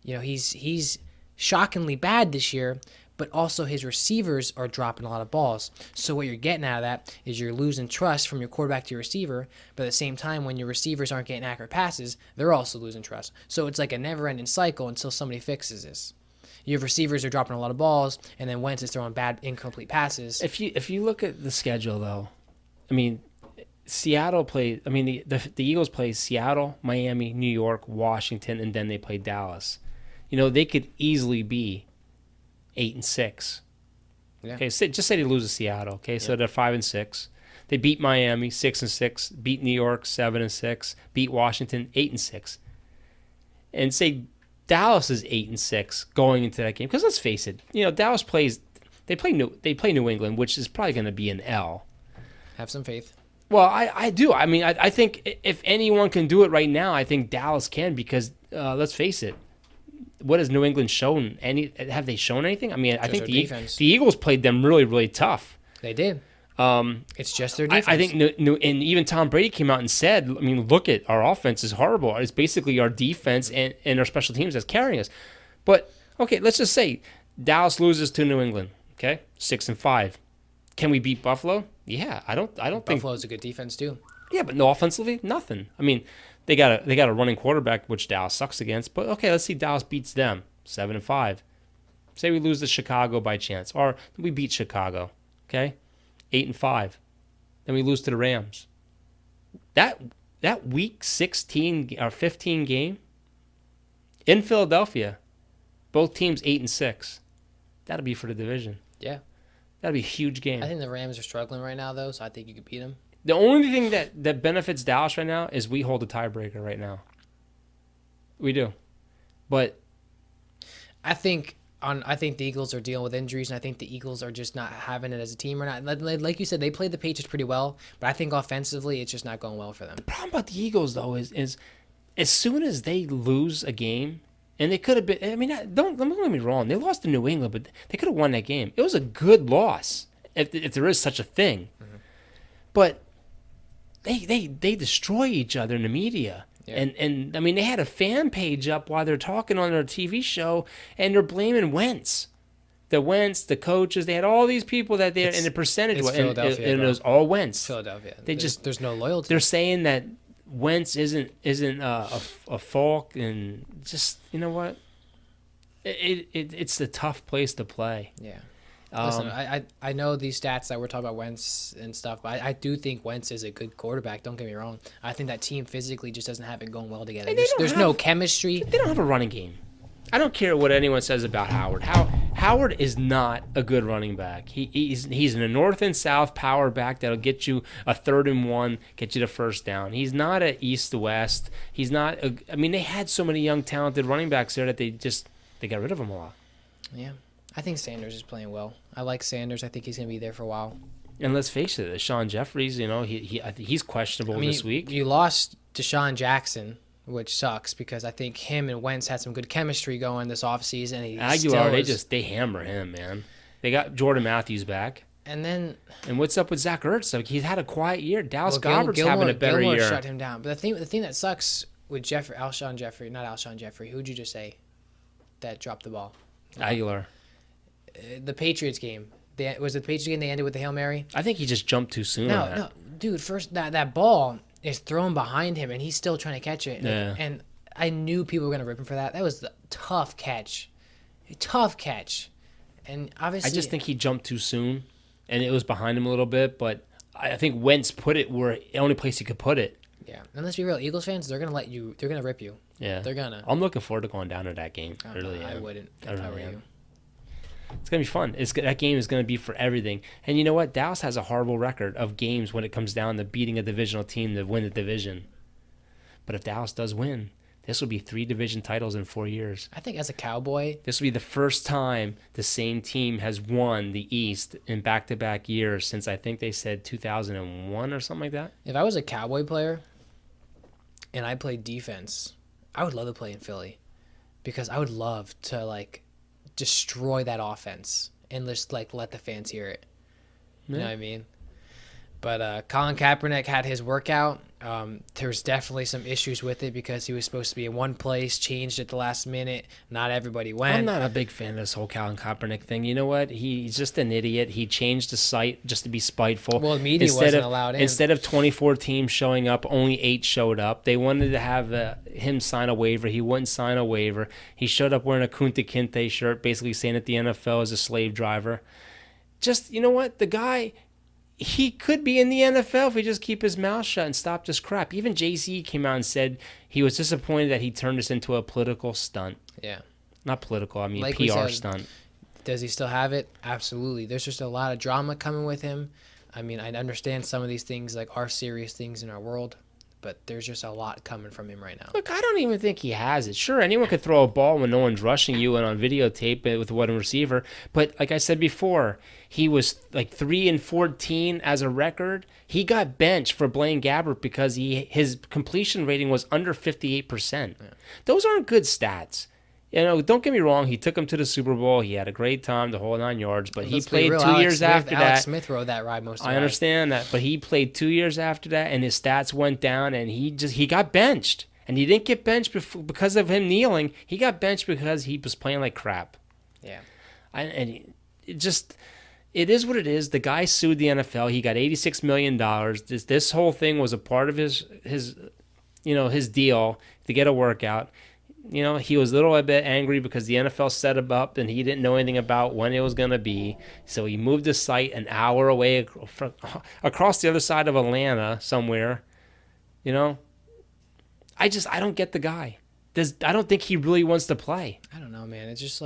He's shockingly bad this year, but also his receivers are dropping a lot of balls. So what you're getting out of that is you're losing trust from your quarterback to your receiver, but at the same time, when your receivers aren't getting accurate passes, they're also losing trust. So it's like a never-ending cycle until somebody fixes this. You have receivers who are dropping a lot of balls, and then Wentz is throwing bad, incomplete passes. If you look at the schedule, though, I mean, Seattle plays. I mean, the Eagles play Seattle, Miami, New York, Washington, and then they play Dallas. They could easily be 8-6. Yeah. Okay, just say they lose to Seattle. Okay, so they're 5-6. They beat Miami 6-6, beat New York 7-6, beat Washington 8-6, and say Dallas is 8-6 going into that game. Because let's face it, Dallas plays. They play New England, which is probably going to be an L. Have some faith. Well, I do. I mean, I think if anyone can do it right now, I think Dallas can because let's face it, what has New England shown? Have they shown anything? I mean, I think the Eagles played them really, really tough. They did. It's just their defense. I think and even Tom Brady came out and said, I mean, look at our offense is horrible. It's basically our defense and our special teams that's carrying us. But, okay, let's just say Dallas loses to New England, okay, 6-5. Can we beat Buffalo? Yeah, I don't think Buffalo's a good defense too. Yeah, but no offensively, nothing. I mean, they got a running quarterback, which Dallas sucks against. But okay, let's see Dallas beats them 7-5. Say we lose to Chicago by chance, or we beat Chicago, okay, 8-5. Then we lose to the Rams. That week 16 or 15 game in Philadelphia, both teams 8-6. That'll be for the division. Yeah. That'd be a huge game. I think the Rams are struggling right now, though, so I think you could beat them. The only thing that benefits Dallas right now is we hold a tiebreaker right now. We do. But I think the Eagles are dealing with injuries, and I think the Eagles are just not having it as a team or not. Like you said, they played the Patriots pretty well, but I think offensively it's just not going well for them. The problem about the Eagles, though, is as soon as they lose a game, and they could have been, I mean, don't get me wrong, they lost to New England, but they could have won that game. It was a good loss, if there is such a thing. Mm-hmm. But they destroy each other in the media. Yeah. And I mean, they had a fan page up while they're talking on their TV show, and they're blaming Wentz. The coaches, they had all these people that they're in the percentage. It's Philadelphia, and it was all Wentz. Philadelphia. There's no loyalty. They're saying that Wentz isn't a Falk, and just, you know what? It's a tough place to play. Yeah. Listen, I know these stats that we're talking about Wentz and stuff, but I do think Wentz is a good quarterback. Don't get me wrong. I think that team physically just doesn't have it going well together. There's no chemistry. They don't have a running game. I don't care what anyone says about Howard. Howard is not a good running back. He's in a north and south power back that'll get you a 3rd and 1, get you the first down. He's not a east to west. He's not. I mean, they had so many young talented running backs there that they got rid of them a lot. Yeah, I think Sanders is playing well. I like Sanders. I think he's gonna be there for a while. And let's face it, Sean Jeffries, I think he's questionable this week. You lost Deshaun Jackson, which sucks because I think him and Wentz had some good chemistry going this offseason. Aguilar, they hammer him, man. They got Jordan Matthews back. And what's up with Zach Ertz? Like, he's had a quiet year. Dallas Goedert's having a better Gilmore year. shut him down. But the thing that sucks with Alshon Jeffrey. Who'd you just say that dropped the ball? Aguilar. The Patriots game. Was it the Patriots game they ended with the Hail Mary? I think he just jumped too soon on that. No, dude. First, that ball is thrown behind him, and he's still trying to catch it. Yeah. And I knew people were going to rip him for that. That was a tough catch. And obviously, I just think he jumped too soon, and it was behind him a little bit. But I think Wentz put it where the only place he could put it. Yeah, and let's be real. Eagles fans, they're gonna rip you. Yeah, they're gonna. I'm looking forward to going down to that game. I wouldn't if I were you. It's going to be fun. That game is going to be for everything. And you know what? Dallas has a horrible record of games when it comes down to beating a divisional team to win the division. But if Dallas does win, this will be 3 division titles in 4 years. I think as a Cowboy, this will be the first time the same team has won the East in back-to-back years since I think they said 2001 or something like that. If I was a Cowboy player and I played defense, I would love to play in Philly because I would love to, destroy that offense and just let the fans hear it. You know what I mean? But Colin Kaepernick had his workout. There was definitely some issues with it because he was supposed to be in one place, changed at the last minute. Not everybody went. I'm not a big fan of this whole Colin Kaepernick thing. You know what? He's just an idiot. He changed the site just to be spiteful. Well, the media wasn't allowed in. Instead of 24 teams showing up, only 8 showed up. They wanted to have him sign a waiver. He wouldn't sign a waiver. He showed up wearing a Kunta Kinte shirt, basically saying that the NFL is a slave driver. Just, you know what? The guy... He could be in the NFL if he just keep his mouth shut and stop this crap. Even Jay-Z came out and said he was disappointed that he turned this into a political stunt. Yeah. Not political, I mean PR stunt. Does he still have it? Absolutely. There's just a lot of drama coming with him. I mean, I understand some of these things are serious things in our world, but there's just a lot coming from him right now. Look, I don't even think he has it. Sure, anyone could throw a ball when no one's rushing you and on videotape with one receiver. But like I said before, he was 3-14 as a record. He got benched for Blaine Gabbert because his completion rating was under 58%. Yeah. Those aren't good stats. Don't get me wrong. He took him to the Super Bowl. He had a great time, the whole 9 yards. But he played 2 years after that. Alex Smith rode that ride most of the I understand that, but he played 2 years after that, and his stats went down, and he got benched. And he didn't get benched because of him kneeling. He got benched because he was playing like crap. Yeah. It is what it is. The guy sued the NFL. He got $86 million. This whole thing was a part of his deal to get a workout. He was a little bit angry because the NFL set him up and he didn't know anything about when it was going to be. So he moved the site an hour away across the other side of Atlanta somewhere. I don't get the guy. I don't think he really wants to play. I don't know, man. It's just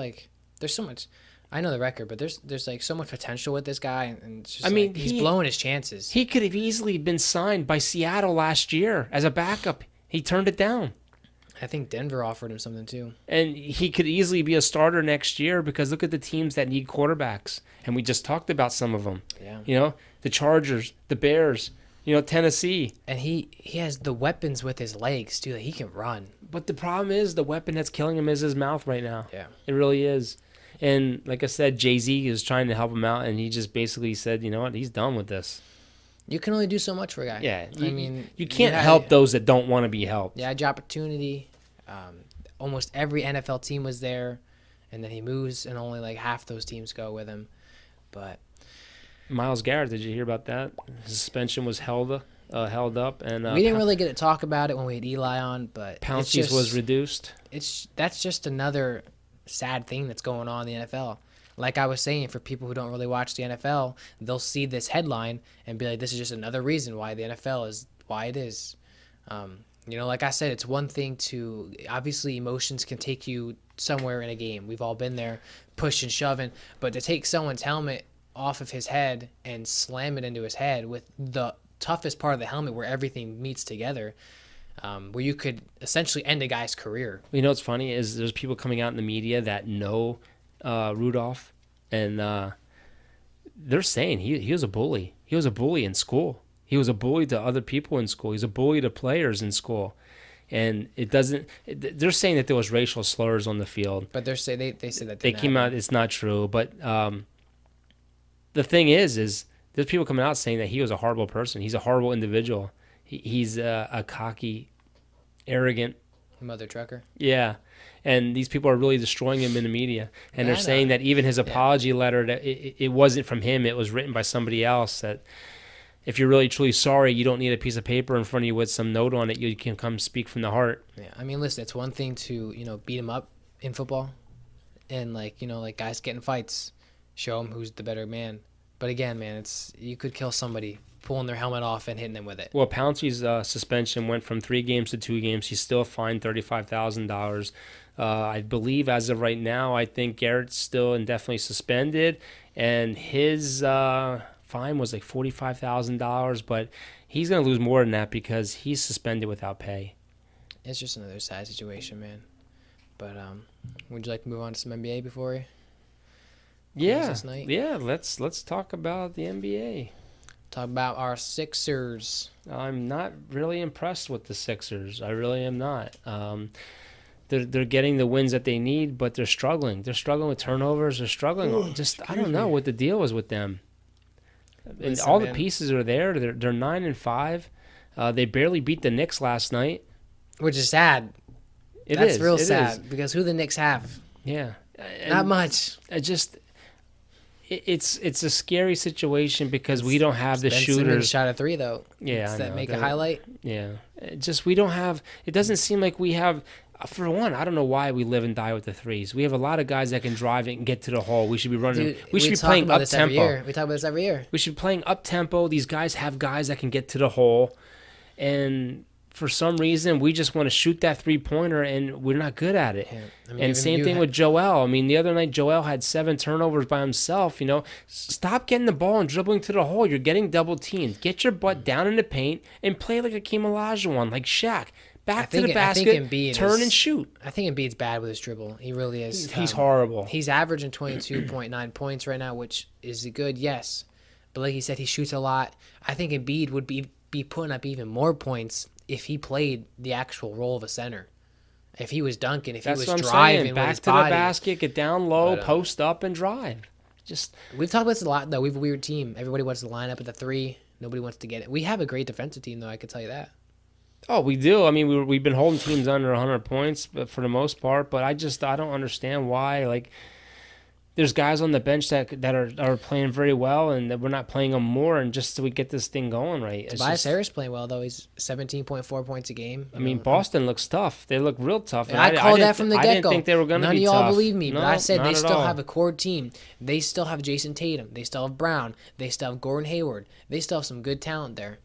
there's so much. I know the record, but there's so much potential with this guy, and it's just he's blowing his chances. He could have easily been signed by Seattle last year as a backup. He turned it down. I think Denver offered him something too. And he could easily be a starter next year because look at the teams that need quarterbacks. And we just talked about some of them. Yeah. The Chargers, the Bears, Tennessee. And he has the weapons with his legs too. He can run. But the problem is the weapon that's killing him is his mouth right now. Yeah. It really is. And like I said, Jay-Z is trying to help him out, and he just basically said, you know what, he's done with this. You can only do so much for a guy. Yeah. You can't help those that don't want to be helped. Yeah, the opportunity. Almost every NFL team was there, and then he moves, and only half those teams go with him. But Myles Garrett, did you hear about that? His suspension was held up, and we didn't really get to talk about it when we had Eli on, but Pouncey's was reduced. That's just another sad thing that's going on in the NFL. Like I was saying, for people who don't really watch the NFL, they'll see this headline and be like, "This is just another reason why the NFL is why it is." Like I said, it's one thing to obviously emotions can take you somewhere in a game. We've all been there, pushing, shoving. But to take someone's helmet off of his head and slam it into his head with the toughest part of the helmet where everything meets together, where you could essentially end a guy's career. You know what's funny is there's people coming out in the media that know Rudolph, and they're saying he was a bully. He was a bully in school. He was a bully to other people in school. He's a bully to players in school. And they're saying that there was racial slurs on the field. But they said that they came out, it's not true. But the thing is there's people coming out saying that he was a horrible person. He's a horrible individual. He's a cocky, arrogant mother trucker. Yeah, and these people are really destroying him in the media. And they're saying that even his apology letter, that it wasn't from him. It was written by somebody else. That if you're really truly sorry, you don't need a piece of paper in front of you with some note on it. You can come speak from the heart. Yeah, I mean, listen, it's one thing to beat him up in football, and like guys get in fights, show them who's the better man. But again, man, you could kill somebody pulling their helmet off and hitting them with it. Well, Pouncey's suspension went from 3 games to 2 games. He's still fined $35,000. I believe as of right now, I think Garrett's still indefinitely suspended, and his fine was like $45,000. But he's going to lose more than that because he's suspended without pay. It's just another sad situation, man. But would you like to move on to some NBA before we? Yeah, let's talk about the NBA. Talk about our Sixers. I'm not really impressed with the Sixers. I really am not. They're getting the wins that they need, but they're struggling. They're struggling with turnovers. They're struggling. I don't know what the deal is with them. And all the pieces are there. They're 9-5. They barely beat the Knicks last night, which is sad. That's real sad because who the Knicks have? Yeah, not much. It's a scary situation because we don't have the shooters. Shot at 3 though. Yeah, that make a highlight. Yeah, we don't have. It doesn't seem like we have. For one, I don't know why we live and die with the threes. We have a lot of guys that can drive it and get to the hole. We should be running. Dude, we should be playing up tempo. We talk about this every year. We should be playing up tempo. These guys have guys that can get to the hole, and for some reason, we just want to shoot that 3-pointer, and we're not good at it. Yeah. I mean, and same thing with Joel. I mean, the other night, Joel had 7 turnovers by himself. Stop getting the ball and dribbling to the hole. You're getting double teamed. Get your butt down in the paint and play like Akeem Olajuwon, like Shaq. Back to the basket, turn and shoot. I think Embiid's bad with his dribble. He really is. He's horrible. He's averaging 22.9 points right now, which is good, yes. But like he said, he shoots a lot. I think Embiid would be putting up even more points if he played the actual role of a center. If he was dunking, if he was driving back with his to body. the basket, get down low, post up, and drive. We've talked about this a lot, though. We have a weird team. Everybody wants to line up at the 3. Nobody wants to get it. We have a great defensive team, though. I could tell you that. Oh, we do. I mean, we've been holding teams under 100 points, but for the most part. But I don't understand why. Like, there's guys on the bench that are playing very well, and that we're not playing them more, and just so we get this thing going right. Tobias Harris playing well though. He's 17.4 points a game. I mean, Boston looks tough. They look real tough. I called that from the get-go. I didn't think they were going to be tough. None of y'all believe me, but I said they still all. have a core team. They still have Jason Tatum. They still have Brown. They still have Gordon Hayward. They still have some good talent there.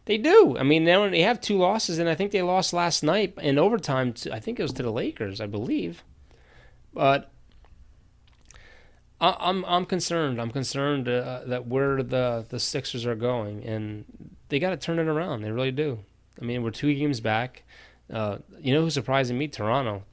They do. I mean, they have 2 losses, and I think they lost last night in overtime. I think it was to the Lakers, I believe. But I'm concerned. I'm concerned that where the Sixers are going, and they got to turn it around. They really do. I mean, we're 2 games back. You know who's surprising me? Toronto.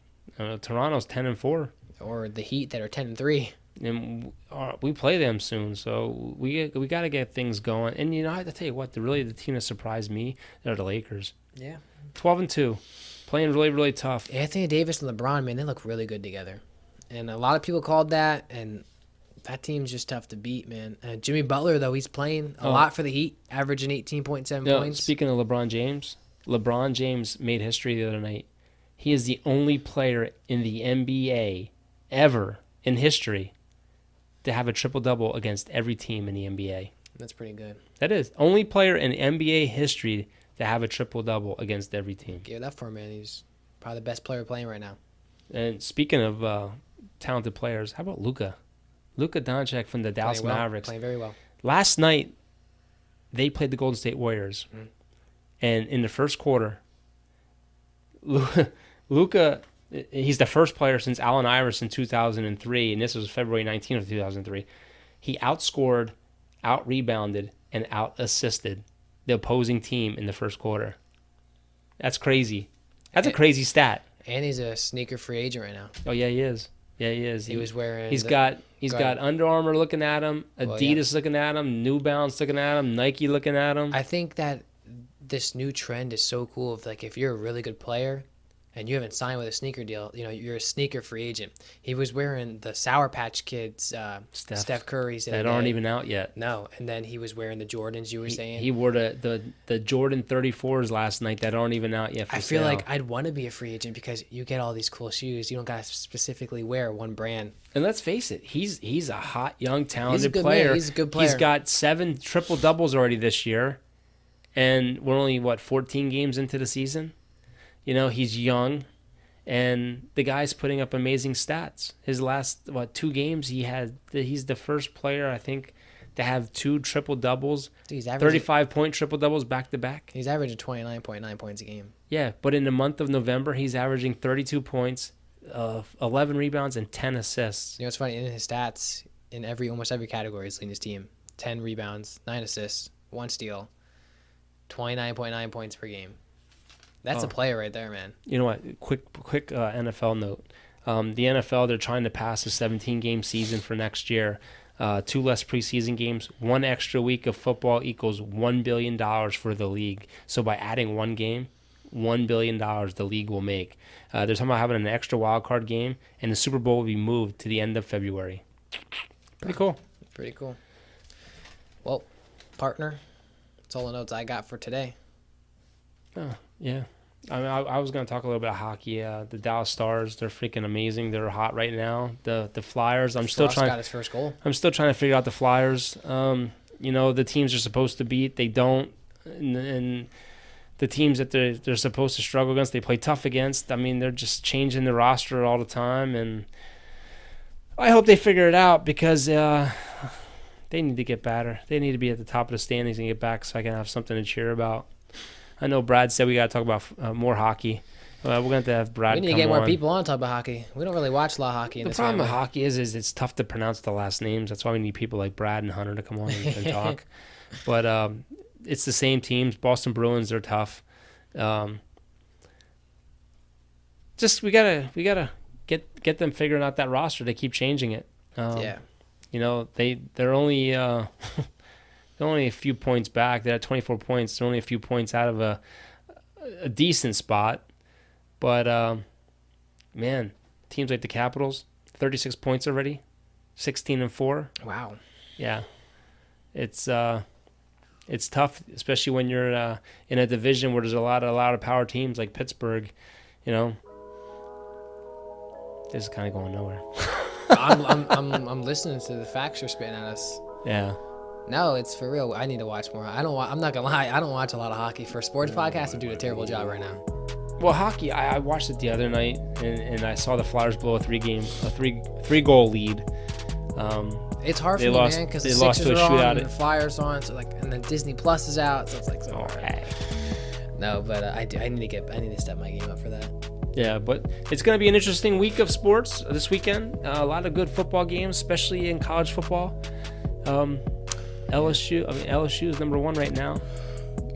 Toronto's 10-4. Or the Heat that are 10-3. And we play them soon, so we got to get things going. And I have to tell you what, the team that surprised me are the Lakers. Yeah, 12-2, playing really really tough. Anthony Davis and LeBron, man, they look really good together. And a lot of people called that, and that team's just tough to beat, man. Jimmy Butler though, he's playing a lot for the Heat, averaging 18.7 points. Speaking of LeBron James made history the other night. He is the only player in the NBA ever in history to have a triple-double against every team in the NBA. That's pretty good. That is. Only player in NBA history to have a triple-double against every team. Give that for him, man. He's probably the best player playing right now. And speaking of talented players, how about Luka? Luka Doncic from the Dallas Mavericks. Playing very well. Last night, they played the Golden State Warriors. Mm-hmm. And in the first quarter, Luka, He's the first player since Allen Iverson 2003, and this was February 19th of 2003. He outscored, out-rebounded, and out-assisted the opposing team in the first quarter. That's crazy. That's a crazy stat. And he's a sneaker free agent right now. Oh yeah, he is. Yeah, he is. He was wearing. He's got Under Armour looking at him, Adidas looking at him, New Balance looking at him, Nike looking at him. I think that this new trend is so cool. Of like, if you're a really good player, and you haven't signed with a sneaker deal, you're a sneaker free agent. He was wearing the Sour Patch Kids, Steph Curry's. That aren't even out yet. No, and then he was wearing the Jordans. You were saying he wore the Jordan 34s last night that aren't even out yet. I feel like I'd want to be a free agent because you get all these cool shoes. You don't got to specifically wear one brand. And let's face it, he's a hot, young, talented player. Man. He's a good player. He's got 7 triple doubles already this year, and we're only 14 games into the season. He's young, and the guy's putting up amazing stats. His last 2 games, he's the first player I think to have 2 triple doubles, 35-point triple doubles back to back. He's averaging 29.9 points a game. Yeah, but in the month of November, he's averaging 32 points, 11 rebounds, and 10 assists. It's funny, in his stats, in almost every category, he's leading his team. 10 rebounds, 9 assists, 1 steal, 29.9 points per game. That's a player right there, man. You know what? Quick NFL note. The NFL, they're trying to pass a 17-game season for next year. 2 less preseason games. 1 extra week of football equals $1 billion for the league. So by adding 1 game, $1 billion the league will make. They're talking about having an extra wild card game, and the Super Bowl will be moved to the end of February. Pretty cool. Pretty cool. Well, partner, that's all the notes I got for today. Oh, yeah. I mean, I was going to talk a little bit of hockey. The Dallas Stars, they're freaking amazing. They're hot right now. The Flyers, Frost got his first goal. I'm still trying to figure out the Flyers. The teams are supposed to beat, they don't. And the teams that they're supposed to struggle against, they play tough against. I mean, they're just changing the roster all the time. And I hope they figure it out because they need to get better. They need to be at the top of the standings and get back so I can have something to cheer about. I know Brad said we got to talk about more hockey. We're going to have Brad come on. We need to get more people on to talk about hockey. We don't really watch a lot of hockey in this family. The problem with hockey is it's tough to pronounce the last names. That's why we need people like Brad and Hunter to come on and talk. But it's the same teams. Boston Bruins, they're tough. Just we gotta get them figuring out that roster. They keep changing it. Yeah. They're only they're only a few points back. They're at 24 points. They're only a few points out of a decent spot. But, man, teams like the Capitals, 36 points already, 16-4. Wow. Yeah. It's tough, especially when you're in a division where there's a lot of power teams like Pittsburgh. This is kind of going nowhere. I'm listening to the facts you're spitting at us. Yeah. No, it's for real. I need to watch more. I'm not gonna lie. I don't watch a lot lot of hockey. For a sports podcast, I'm doing a terrible job right now. Well, hockey, I watched it the other night, and I saw the Flyers blow a three-goal lead. It's hard for me, man, because the Sixers are on and the Flyers are on, so and then Disney Plus is out, so it's like so hard. No, but I need to step my game up for that. Yeah, but it's going to be an interesting week of sports this weekend. A lot of good football games, especially in college football. LSU is number 1 right now.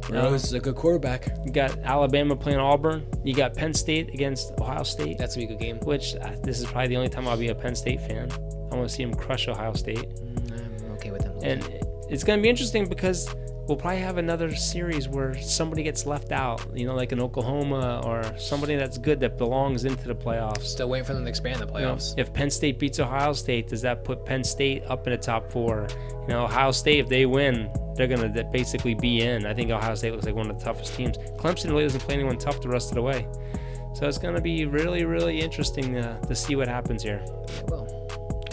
Rose is a good quarterback. You got Alabama playing Auburn. You got Penn State against Ohio State. That's gonna be a good game. Which this is probably the only time I'll be a Penn State fan. I want to see them crush Ohio State. I'm okay with them. And it's gonna be interesting because we'll probably have another series where somebody gets left out. Like an Oklahoma or somebody that's good that belongs into the playoffs. Still waiting for them to expand the playoffs. If Penn State beats Ohio State, does that put Penn State up in the top 4? Ohio State, if they win, they're going to basically be in. I think Ohio State looks like one of the toughest teams. Clemson really doesn't play anyone tough the rest of the way. So it's going to be really, really interesting to see what happens here. It will.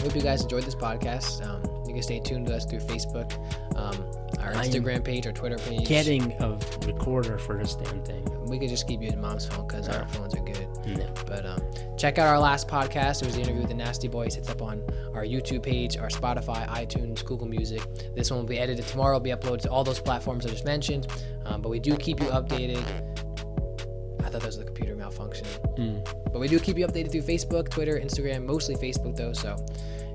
Hope you guys enjoyed this podcast. You can stay tuned to us through Facebook, our Instagram page, our Twitter page. Getting a recorder for this damn thing. We could just keep you in mom's phone because our phones are good. No. But check out our last podcast. It was the interview with the Nasty Boys. It's up on our YouTube page, our Spotify, iTunes, Google Music. This one will be edited tomorrow. Will be uploaded to all those platforms I just mentioned. But we do keep you updated. I thought that was the computer malfunctioning. But we do keep you updated through Facebook, Twitter, Instagram, mostly Facebook though. So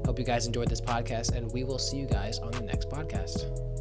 hope you guys enjoyed this podcast, and we will see you guys on the next podcast.